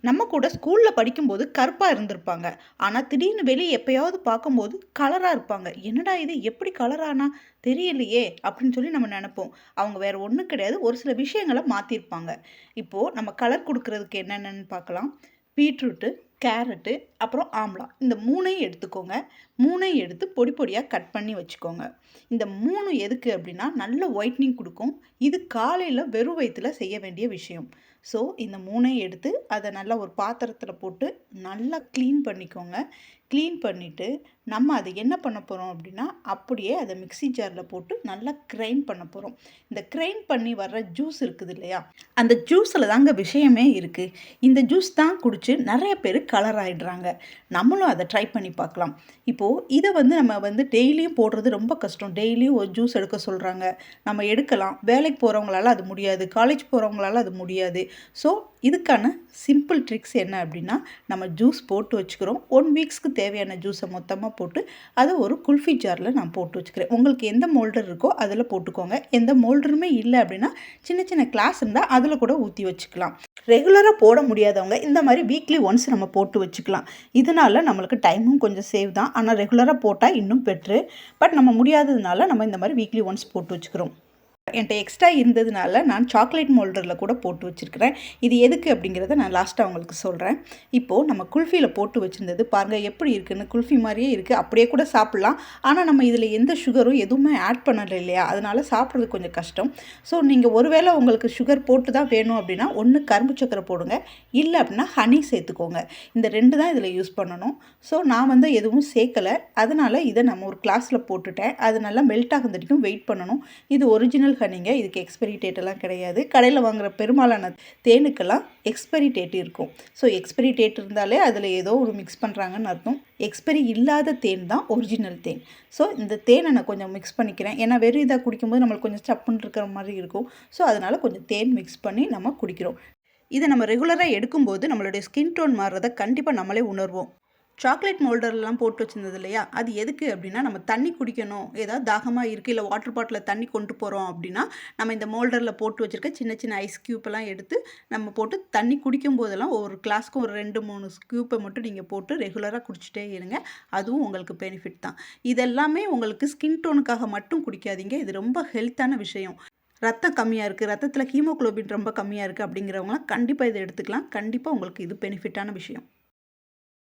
நம்ம கூட ஸ்கூலில் படிக்கும்போது கருப்பாக இருந்திருப்பாங்க. ஆனால் திடீர்னு வெளியே எப்பயாவது பார்க்கும்போது கலராக இருப்பாங்க. என்னடா இது எப்படி கலரானா தெரியலையே அப்படின்னு சொல்லி நம்ம நினைப்போம். அவங்க வேற ஒன்றும் கிடையாது, ஒரு சில விஷயங்களை மாற்றிருப்பாங்க. இப்போது நம்ம கலர் கொடுக்கறதுக்கு என்னென்னு பார்க்கலாம். பீட்ரூட்டு, கேரட்டு, அப்புறம் ஆம்லா, இந்த மூணையும் எடுத்துக்கோங்க. மூணையும் எடுத்து பொடி பொடியாக கட் பண்ணி வச்சுக்கோங்க. இந்த மூணு எதுக்கு அப்படின்னா நல்ல ஒயிட்னிங் கொடுக்கும். இது காலையில் வெறும் வயிற்றுல செய்ய வேண்டிய விஷயம். ஸோ இந்த மூணையும் எடுத்து அதை நல்லா ஒரு பாத்திரத்தில் போட்டு நல்லா க்ளீன் பண்ணிக்கோங்க. க்ளீன் பண்ணிவிட்டு நம்ம அதை என்ன பண்ண போகிறோம் அப்படின்னா அப்படியே அதை மிக்ஸி ஜாரில் போட்டு நல்லா கிரைண்ட் பண்ண போகிறோம். இந்த கிரைண்ட் பண்ணி வர்ற ஜூஸ் இருக்குது இல்லையா, அந்த ஜூஸில் தாங்க விஷயமே இருக்குது. இந்த ஜூஸ் தான் குடித்து நிறைய பேர் கலர் ஆகிடுறாங்க. நம்மளும் அதை ட்ரை பண்ணி பார்க்கலாம். இப்போது இதை நம்ம டெய்லியும் போடுறது ரொம்ப கஷ்டம். டெய்லியும் ஒரு ஜூஸ் எடுக்க சொல்கிறாங்க. நம்ம எடுக்கலாம். வேலைக்கு போகிறவங்களால அது முடியாது, காலேஜ் போகிறவங்களால அது முடியாது. ஸோ இதுக்கான சிம்பிள் ட்ரிக்ஸ் என்ன அப்படின்னா, நம்ம ஜூஸ் போட்டு வச்சுக்கிறோம். 1 வீக்ஸ்க்கு தேவையான ஜூஸை மொத்தமாக போட்டு அதை ஒரு குல்ஃபி ஜாரில் நான் போட்டு வச்சுக்கிறேன். உங்களுக்கு எந்த மோல்டர் இருக்கோ அதில் போட்டுக்கோங்க. எந்த மோல்டருமே இல்லை அப்படின்னா சின்ன சின்ன கிளாஸ் இருந்தால் அதில் கூட ஊற்றி வச்சுக்கலாம். ரெகுலராக போட முடியாதவங்க இந்த மாதிரி வீக்லி ஒன்ஸ் நம்ம போட்டு வச்சுக்கலாம். இதனால் நம்மளுக்கு டைமும் கொஞ்சம் சேவ் தான். ஆனால் ரெகுலராக போட்டால் இன்னும் பெட்ரு. பட் நம்ம முடியாததுனால நம்ம இந்த மாதிரி வீக்லி ஒன்ஸ் போட்டு வச்சுக்கிறோம். என்கிட்ட எக்ஸ்ட்ரா இருந்ததுனால நான் சாக்லேட் மோல்டரில் கூட போட்டு வச்சுருக்கிறேன். இது எதுக்கு அப்படிங்கிறத நான் லாஸ்ட்டாக உங்களுக்கு சொல்கிறேன். இப்போது நம்ம குல்ஃபியில் போட்டு வச்சுருந்தது பாருங்கள் எப்படி இருக்குன்னு. குல்ஃபி மாதிரியே இருக்குது, அப்படியே கூட சாப்பிட்லாம். ஆனால் நம்ம இதில் எந்த சுகரும் எதுவுமே ஆட் பண்ணலை இல்லையா, அதனால் சாப்பிட்றது கொஞ்சம் கஷ்டம். ஸோ நீங்கள் ஒருவேளை உங்களுக்கு சுகர் போட்டு தான் வேணும் அப்படின்னா ஒன்று கரும்பு சக்கரை போடுங்க, இல்லை அப்படின்னா ஹனி சேர்த்துக்கோங்க. இந்த 2 தான் இதில் யூஸ் பண்ணணும். ஸோ நான் எதுவும் சேர்க்கலை. அதனால் இதை நம்ம ஒரு கிளாஸில் போட்டுட்டேன். அது நல்லா மெல்ட் ஆகும் வரைக்கும் வெயிட் பண்ணணும். இது ஒரிஜினல் ஹனிங்க, இதுக்கு எக்ஸ்பைரி டேட்டெல்லாம் கிடையாது. கடையில் வாங்குகிற பெரும்பாலான தேனுக்கெல்லாம் எக்ஸ்பைரி டேட் இருக்கும். ஸோ எக்ஸ்பைரி டேட் இருந்தாலே அதில் ஏதோ ஒரு மிக்ஸ் பண்ணுறாங்கன்னு அர்த்தம். எக்ஸ்பைரி இல்லாத தேன் தான் ஒரிஜினல் தேன். ஸோ இந்த தேனை நான் கொஞ்சம் மிக்ஸ் பண்ணிக்கிறேன். ஏன்னா வெறும் இதாக குடிக்கும்போது நம்மளுக்கு கொஞ்சம் சப்புன்னு இருக்கிற மாதிரி இருக்கும். ஸோ அதனால் கொஞ்சம் தேன் மிக்ஸ் பண்ணி நம்ம குடிக்கிறோம். இதை நம்ம ரெகுலராக எடுக்கும்போது நம்மளுடைய ஸ்கின் டோன் மாறுறதை கண்டிப்பாக நம்மளே உணர்வோம். சாக்லேட் மோல்டர்லாம் போட்டு வச்சுருந்தது இல்லையா, அது எதுக்கு அப்படின்னா நம்ம தண்ணி குடிக்கணும், ஏதாவது தாகமாக இருக்குது, இல்லை வாட்டர் பாட்டிலில் தண்ணி கொண்டு போகிறோம் அப்படின்னா நம்ம இந்த மோல்டரில் போட்டு வச்சுருக்க சின்ன சின்ன ஐஸ் க்யூப்பெல்லாம் எடுத்து நம்ம போட்டு தண்ணி குடிக்கும் போதெல்லாம் ஒரு கிளாஸ்க்கும் ஒரு 2-3 க்யூப்பை மட்டும் நீங்கள் போட்டு ரெகுலராக குடிச்சிட்டே இருங்க. அதுவும் உங்களுக்கு பெனிஃபிட் தான். இதெல்லாமே உங்களுக்கு ஸ்கின் டோனுக்காக மட்டும் குடிக்காதீங்க. இது ரொம்ப ஹெல்த்தான விஷயம். ரத்தம் கம்மியாக இருக்குது, ரத்தத்தில் ஹீமோகுளோபின் ரொம்ப கம்மியாக இருக்குது அப்படிங்கிறவங்களாம் கண்டிப்பாக இதை எடுத்துக்கலாம். கண்டிப்பாக உங்களுக்கு இது பெனிஃபிட்டான விஷயம்.